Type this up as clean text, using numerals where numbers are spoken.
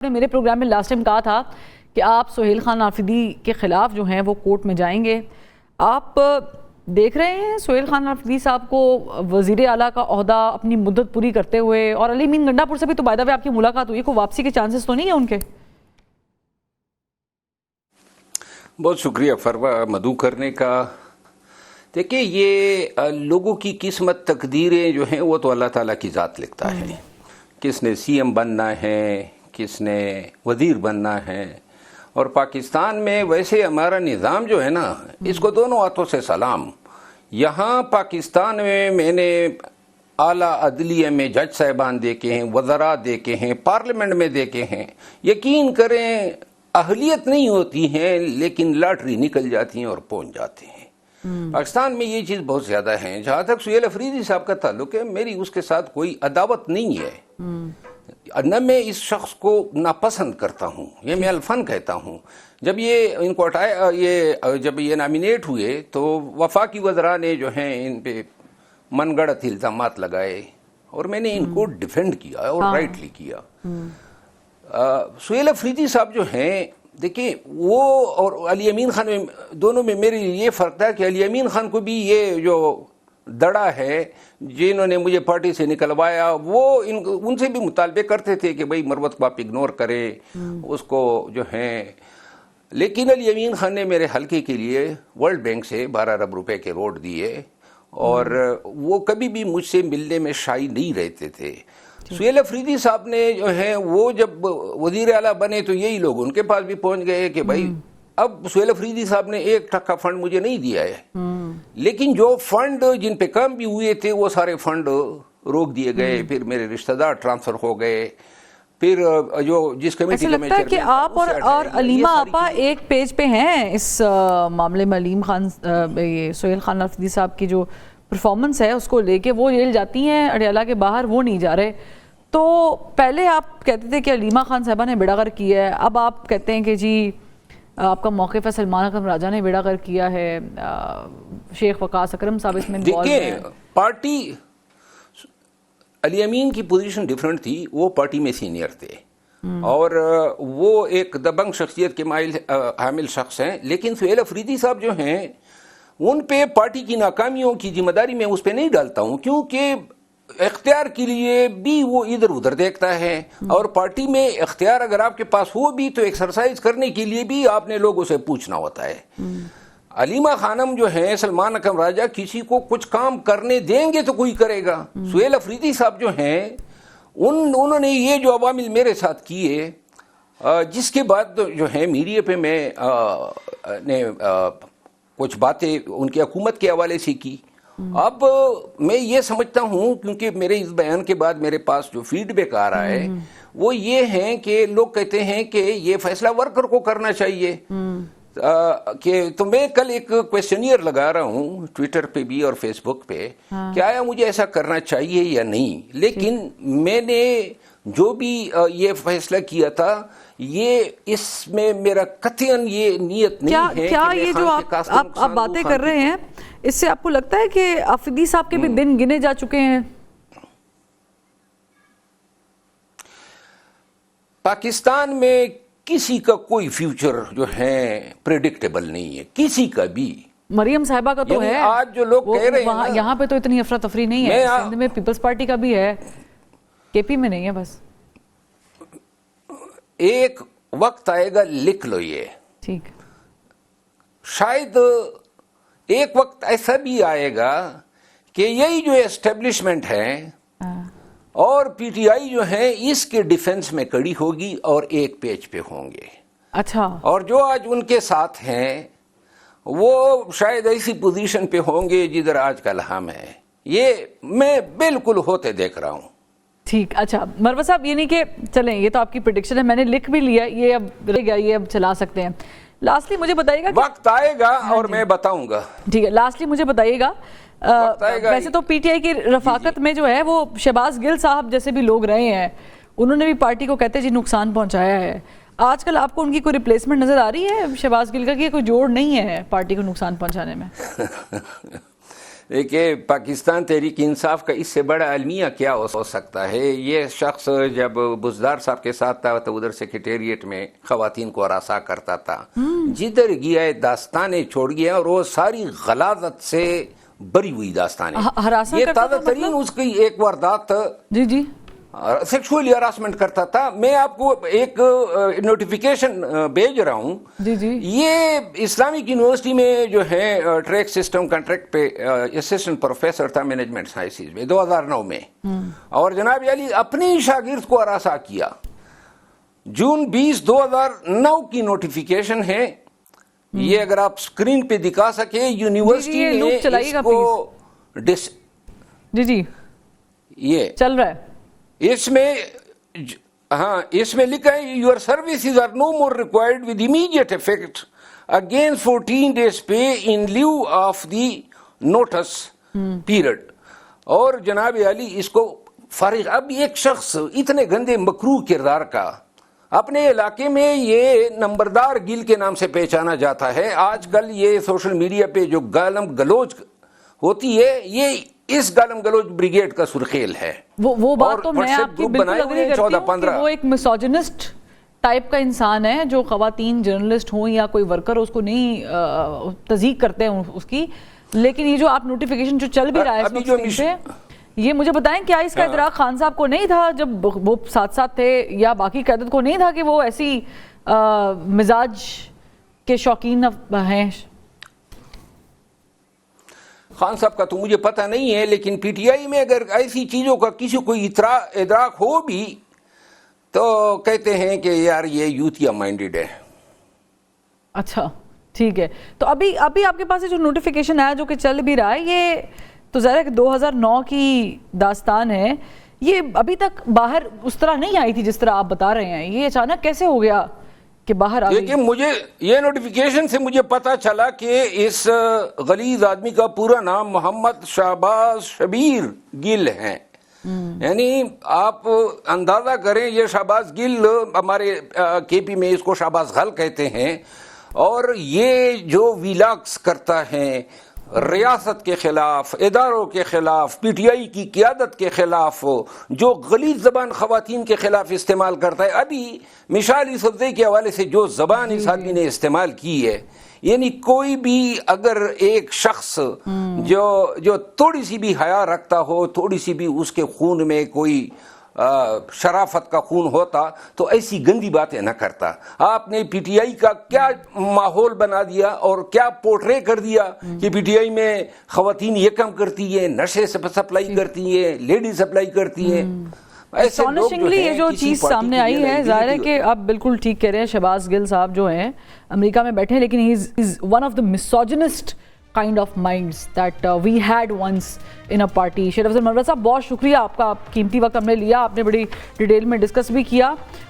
نے میرے پروگرام میں لاسٹ ٹائم کہا تھا کہ آپ سہیل خان رافدی کے خلاف جو ہیں وہ کورٹ میں جائیں گے. آپ دیکھ رہے ہیں سہیل خان رافدی صاحب کو وزیر اعلیٰ کا عہدہ اپنی مدت پوری کرتے ہوئے, اور علی امین گنڈا پور سے بھی تو بائی دا وے آپ کی ملاقات ہوئی, کوئی واپسی کے چانسز تو نہیں ہیں ان کے؟ بہت شکریہ فروا مدعو کرنے کا. دیکھیں یہ لوگوں کی قسمت تقدیریں جو ہیں وہ تو اللہ تعالیٰ کی ذات لکھتا ہے. کس نے سی ایم بننا ہے, کس نے وزیر بننا ہے. اور پاکستان میں ویسے ہمارا نظام جو ہے نا, اس کو دونوں ہاتھوں سے سلام. یہاں پاکستان میں نے اعلیٰ عدلیہ میں جج صاحبان دیکھے ہیں, وزراء دیکھے ہیں, پارلیمنٹ میں دیکھے ہیں. یقین کریں اہلیت نہیں ہوتی ہیں لیکن لاٹری نکل جاتی ہیں اور پہنچ جاتے ہیں. پاکستان میں یہ چیز بہت زیادہ ہے. جہاں تک سہیل افریدی صاحب کا تعلق ہے, میری اس کے ساتھ کوئی عداوت نہیں ہے, نہ میں اس شخص کو ناپسند کرتا ہوں, یہ میں الفن کہتا ہوں. جب یہ ان کو جب یہ نامینیٹ ہوئے تو وفاقی وزراء نے جو ہیں ان پہ من گڑت الزامات لگائے اور میں نے ان کو ڈیفینڈ کیا اور رائٹلی کیا. سہیل افریدی صاحب جو ہیں, دیکھیں وہ اور علی امین خان میں دونوں میں میرے لیے یہ فرق تھا کہ علی امین خان کو بھی یہ جو دڑا ہے جنہوں نے مجھے پارٹی سے نکلوایا, وہ ان سے بھی مطالبے کرتے تھے کہ بھئی مروت کو آپ اگنور کریں, اس کو جو ہیں. لیکن علی امین خان نے میرے حلقے کے لیے ورلڈ بینک سے 12 ارب روپے کے روڈ دیے اور وہ کبھی بھی مجھ سے ملنے میں شائع نہیں رہتے تھے. سہیل افریدی صاحب نے جو ہیں وہ جب وزیر اعلیٰ بنے تو یہی لوگ ان کے پاس بھی پہنچ گئے کہ بھائی اب سہیل افریدی صاحب نے 1 ٹکا فنڈ مجھے نہیں دیا ہے, لیکن جو فنڈ جن پہ کام بھی ہوئے تھے وہ سارے فنڈ روک دیے گئے. پھر میرے رشتہ دار ٹرانسفر ہو گئے. پھر جو جس کمیٹی ایسا لگتا ہے کہ آپ اور علیمہ آپا ایک پیج پہ ہیں اس معاملے میں. علیم خان سہیل خان رافدی صاحب کی جو پرفارمنس ہے اس کو لے کے, وہ جیل جاتی ہیں اڈیالہ کے باہر, وہ نہیں جا رہے. تو پہلے آپ کہتے تھے کہ علیمہ خان صاحبہ نے بیڑا غرق کیا ہے, اب آپ کہتے ہیں کہ جی آپ کا موقف ہے سلمان اکرم راجہ نے بیڑا غرق کیا ہے, شیخ وقاص اکرم صاحب اس میں انوالو ہیں. پارٹی علی امین کی پوزیشن ڈیفرنٹ تھی, وہ پارٹی میں سینئر تھے اور وہ ایک دبنگ شخصیت کے حامل شخص ہیں. لیکن سہیل افریدی صاحب جو ہیں ان پہ پارٹی کی ناکامیوں کی ذمہ داری میں اس پہ نہیں ڈالتا ہوں, کیونکہ اختیار کے لیے بھی وہ ادھر ادھر دیکھتا ہے, اور پارٹی میں اختیار اگر آپ کے پاس ہو بھی تو ایکسرسائز کرنے کے لیے بھی آپ نے لوگوں سے پوچھنا ہوتا ہے. علیمہ خانم جو ہیں, سلمان اکرم راجہ کسی کو کچھ کام کرنے دیں گے تو کوئی کرے گا. سہیل افریدی صاحب جو ہیں انہوں نے یہ جو عوامل میرے ساتھ کیے, جس کے بعد جو ہے میڈیا پہ میں نے کچھ باتیں ان کی حکومت کے حوالے سے کی. اب میں یہ سمجھتا ہوں کیونکہ میرے اس بیان کے بعد میرے پاس جو فیڈ بیک آ رہا ہے وہ یہ ہے کہ لوگ کہتے ہیں کہ یہ فیصلہ ورکر کو کرنا چاہیے. کہ تو میں کل ایک کویسچنئر لگا رہا ہوں ٹویٹر پہ بھی اور فیس بک پہ کہ آیا مجھے ایسا کرنا چاہیے یا نہیں. لیکن میں نے جو بھی یہ فیصلہ کیا تھا, یہ اس میں میرا قطعاً یہ نیت نہیں ہے. کیا یہ جو آپ باتیں کر رہے ہیں اس سے آپ کو لگتا ہے کہ افریدی صاحب کے بھی دن گنے جا چکے ہیں؟ پاکستان میں کسی کا کوئی فیوچر جو ہے پریڈکٹیبل نہیں ہے, کسی کا بھی. مریم صاحبہ کا تو ہے, آج جو لوگ کہہ رہے ہیں یہاں پہ تو اتنی افراتفری نہیں ہے. سندھ میں پیپلز پارٹی کا بھی ہے, کے پی میں نہیں ہے. بس ایک وقت آئے گا, لکھ لو یہ ٹھیک, شاید ایک وقت ایسا بھی آئے گا کہ یہی جو اسٹیبلشمنٹ ہے اور پی ٹی آئی جو ہے اس کے ڈیفنس میں کڑی ہوگی اور ایک پیج پہ ہوں گے. اچھا, اور جو آج ان کے ساتھ ہیں وہ شاید ایسی پوزیشن پہ ہوں گے جدھر آج کل ہم ہیں. یہ میں بالکل ہوتے دیکھ رہا ہوں. ٹھیک. اچھا مروت صاحب, یہ نہیں کہ چلیں یہ تو آپ کی پریڈکشن ہے, میں نے لکھ بھی لیا, یہ اب رہ گیا, یہ اب چلا سکتے ہیں. لاسٹلی مجھے بتائیے گا, وقت آئے گا اور میں بتاؤں گا. ٹھیک ہے, لاسٹلی مجھے بتائیے گا, ویسے تو پی ٹی آئی کی رفاقت میں جو ہے وہ شہباز گل صاحب جیسے بھی لوگ رہے ہیں, انہوں نے بھی پارٹی کو کہتے جی نقصان پہنچایا ہے. آج کل آپ کو ان کی کوئی ریپلیسمنٹ نظر آ رہی ہے شہباز گل کا, کہ کوئی جوڑ نہیں ہے پارٹی کو نقصان پہنچانے میں؟ دیکھیے پاکستان تحریک انصاف کا اس سے بڑا المیہ کیا ہو سکتا ہے. یہ شخص جب بزدار صاحب کے ساتھ تھا تو ادھر سیکریٹریٹ میں خواتین کو ہراساں کرتا تھا. جدھر گیا ہے داستانیں چھوڑ گیا اور وہ ساری غلاظت سے بری ہوئی داستانیں. یہ تازہ ترین اس کی ایک واردات جی سیکشولی ہراسمنٹ کرتا تھا. میں آپ کو ایک نوٹیفیکیشن بھیج رہا ہوں. جی یہ اسلامک یونیورسٹی میں جو ہے ٹریک سسٹم کنٹریکٹ پہ اسسٹنٹ پروفیسر تھا مینجمنٹ سائنسز میں 2009 میں, اور جناب علی اپنے شاگرد کو ہراساں کیا. جون 20 2009 کی نوٹیفیکیشن ہے یہ, اگر آپ اسکرین پہ دکھا سکے. یونیورسٹی نے اس کو جی یہ چل رہا ہے اس میں لکھا ہے your services are no more required with immediate effect against 14 days پے in lieu of the notice period. اور جناب علی اس کو فارغ. اب ایک شخص اتنے گندے مکروہ کردار کا اپنے علاقے میں یہ نمبردار گل کے نام سے پہچانا جاتا ہے. آج کل یہ سوشل میڈیا پہ جو گالم گلوچ ہوتی ہے یہ اس گالم گلوچ بریگیڈ کا سرخیل ہے. وہ بات تو میں آپ کی بالکل اگری کرتی ہوں کہ وہ ایک مسوجنسٹ ٹائپ کا انسان ہے جو خواتین جرنلسٹ ہوں یا کوئی ورکر اس کو نہیں تصدیق کرتے ہیں اس کی. لیکن یہ جو آپ نوٹیفیکیشن جو چل بھی رہا ہے اس پہ, یہ مجھے بتائیں کیا اس کا ادراک خان صاحب کو نہیں تھا جب وہ ساتھ تھے, یا باقی قیادت کو نہیں تھا کہ وہ ایسی مزاج کے شوقین ہیں؟ خان صاحب کا تو مجھے پتہ نہیں ہے, لیکن پی ٹی آئی میں اگر ایسی چیزوں کا کسی کو ادراک ہو بھی تو کہتے ہیں کہ یار یہ یوتھیا مائنڈڈ ہے. اچھا ٹھیک ہے. تو ابھی آپ کے پاس جو نوٹیفیکیشن آیا جو کہ چل بھی رہا ہے, یہ تو ظاہر ہے کہ 2009 کی داستان ہے, یہ ابھی تک باہر اس طرح نہیں آئی تھی جس طرح آپ بتا رہے ہیں. یہ اچانک کیسے ہو گیا کہ باہر آ گئی؟ دیکھیں مجھے یہ نوٹیفیکیشن سے مجھے پتا چلا کہ اس غلیظ آدمی کا پورا نام محمد شہباز شبیر گل ہے. یعنی آپ اندازہ کریں, یہ شہباز گل ہمارے کے پی میں اس کو شہباز غل کہتے ہیں, اور یہ جو ویلاگز کرتا ہے ریاست کے خلاف, اداروں کے خلاف, پی ٹی آئی کی قیادت کے خلاف, جو غلیظ زبان خواتین کے خلاف استعمال کرتا ہے. ابھی مشال یوسفزئی کے حوالے سے جو زبان اس آدمی نے استعمال کی ہے, یعنی کوئی بھی اگر ایک شخص جو تھوڑی سی بھی حیا رکھتا ہو, تھوڑی سی بھی اس کے خون میں کوئی شرافت کا خون ہوتا تو ایسی گندی باتیں نہ کرتا. آپ نے پی ٹی آئی کا کیا ماحول بنا دیا اور کیا پورٹرے کر دیا کہ پی ٹی آئی میں خواتین یہ کم کرتی ہیں, نشے سے سپلائی کرتی ہیں, لیڈی سپلائی کرتی ہیں. اسٹانشنگلی یہ جو چیز سامنے آئی ہے, ظاہر ہے کہ آپ بالکل ٹھیک کہہ رہے ہیں. شہباز گل صاحب جو ہیں امریکہ میں بیٹھے ہیں, لیکن he is one of the misogynist kind of minds that we had once in a party. شیر افضل منور صاحب بہت شکریہ آپ کا, آپ قیمتی وقت ہم نے لیا, آپ نے بڑی ڈیٹیل میں ڈسکس بھی کیا.